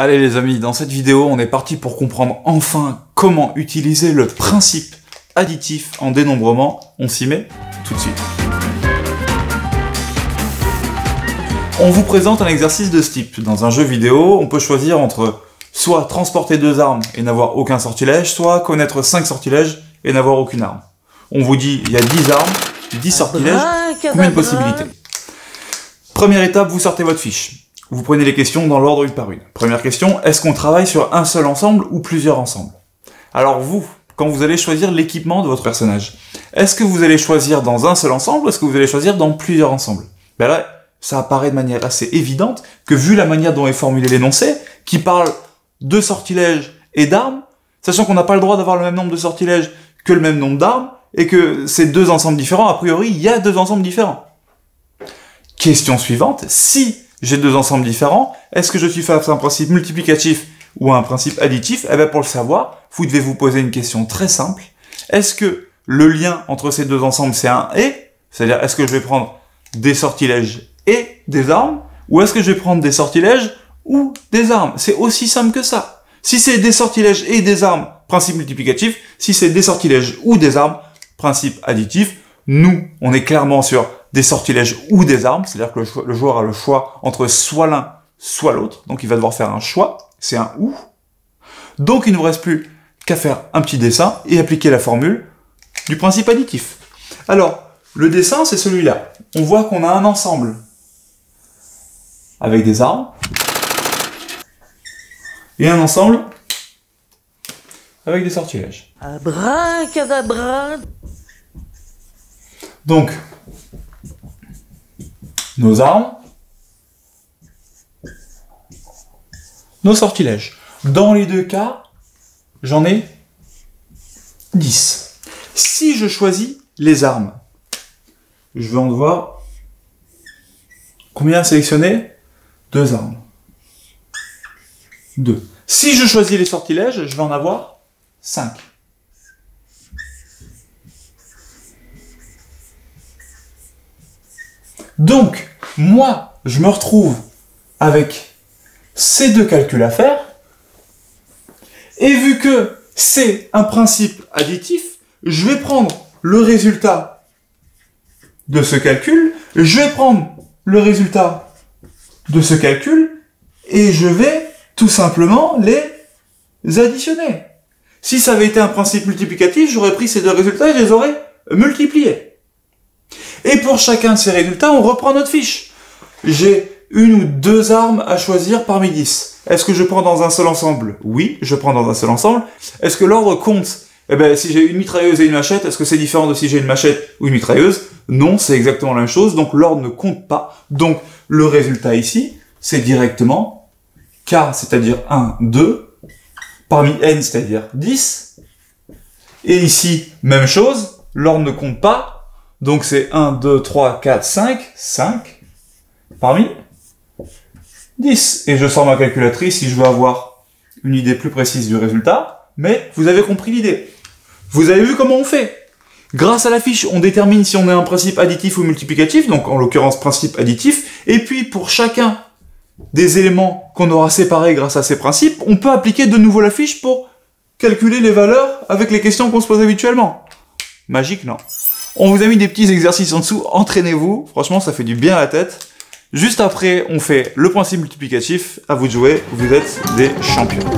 Allez les amis, dans cette vidéo, on est parti pour comprendre enfin comment utiliser le principe additif en dénombrement. On s'y met tout de suite. On vous présente un exercice de ce type. Dans un jeu vidéo, on peut choisir entre soit transporter 2 armes et n'avoir aucun sortilège, soit connaître 5 sortilèges et n'avoir aucune arme. On vous dit, il y a 10 armes, 10 sortilèges, combien de possibilités? Première étape, vous sortez votre fiche. Vous prenez les questions dans l'ordre une par une. Première question, est-ce qu'on travaille sur un seul ensemble ou plusieurs ensembles? Alors vous, quand vous allez choisir l'équipement de votre personnage, est-ce que vous allez choisir dans un seul ensemble ou est-ce que vous allez choisir dans plusieurs ensembles? Ben là, ça apparaît de manière assez évidente que vu la manière dont est formulé l'énoncé, qui parle de sortilèges et d'armes, sachant qu'on n'a pas le droit d'avoir le même nombre de sortilèges que le même nombre d'armes, et que c'est 2 ensembles différents, a priori, il y a 2 ensembles différents. Question suivante, si j'ai 2 ensembles différents, est-ce que je suis face à un principe multiplicatif ou à un principe additif? Eh bien, pour le savoir, vous devez vous poser une question très simple. Est-ce que le lien entre ces 2 ensembles, c'est un « et », c'est-à-dire, est-ce que je vais prendre des sortilèges et des armes, ou est-ce que je vais prendre des sortilèges ou des armes? C'est aussi simple que ça. Si c'est des sortilèges et des armes, principe multiplicatif. Si c'est des sortilèges ou des armes, principe additif. Nous, on est clairement sur des sortilèges ou des armes, c'est-à-dire que le joueur a le choix entre soit l'un, soit l'autre, donc il va devoir faire un choix, c'est un ou. Donc il ne nous reste plus qu'à faire un petit dessin et appliquer la formule du principe additif. Alors, le dessin, c'est celui-là. On voit qu'on a un ensemble avec des armes et un ensemble avec des sortilèges. Abracadabra. Donc, nos armes, nos sortilèges. Dans les 2 cas, j'en ai 10. Si je choisis les armes, je vais en devoir combien sélectionner? 2 armes. 2. Si je choisis les sortilèges, je vais en avoir 5. Donc, moi, je me retrouve avec ces 2 calculs à faire, et vu que c'est un principe additif, je vais prendre le résultat de ce calcul, je vais prendre le résultat de ce calcul, et je vais tout simplement les additionner. Si ça avait été un principe multiplicatif, j'aurais pris ces 2 résultats et je les aurais multipliés. Et pour chacun de ces résultats, on reprend notre fiche. J'ai 1 ou 2 armes à choisir parmi 10. Est-ce que je prends dans un seul ensemble? Oui, je prends dans un seul ensemble. Est-ce que l'ordre compte? Eh ben, si j'ai une mitrailleuse et une machette, est-ce que c'est différent de si j'ai une machette ou une mitrailleuse? Non, c'est exactement la même chose, donc l'ordre ne compte pas. Donc, le résultat ici, c'est directement K, c'est-à-dire 1, 2, parmi N, c'est-à-dire 10. Et ici, même chose, l'ordre ne compte pas. Donc c'est 1, 2, 3, 4, 5, 5, parmi 10. Et je sors ma calculatrice si je veux avoir une idée plus précise du résultat, mais vous avez compris l'idée. Vous avez vu comment on fait. Grâce à la fiche, on détermine si on a un principe additif ou multiplicatif, donc en l'occurrence principe additif, et puis pour chacun des éléments qu'on aura séparés grâce à ces principes, on peut appliquer de nouveau la fiche pour calculer les valeurs avec les questions qu'on se pose habituellement. Magique, non? On vous a mis des petits exercices en dessous, entraînez-vous, franchement ça fait du bien à la tête. Juste après, on fait le principe multiplicatif, à vous de jouer, vous êtes des champions.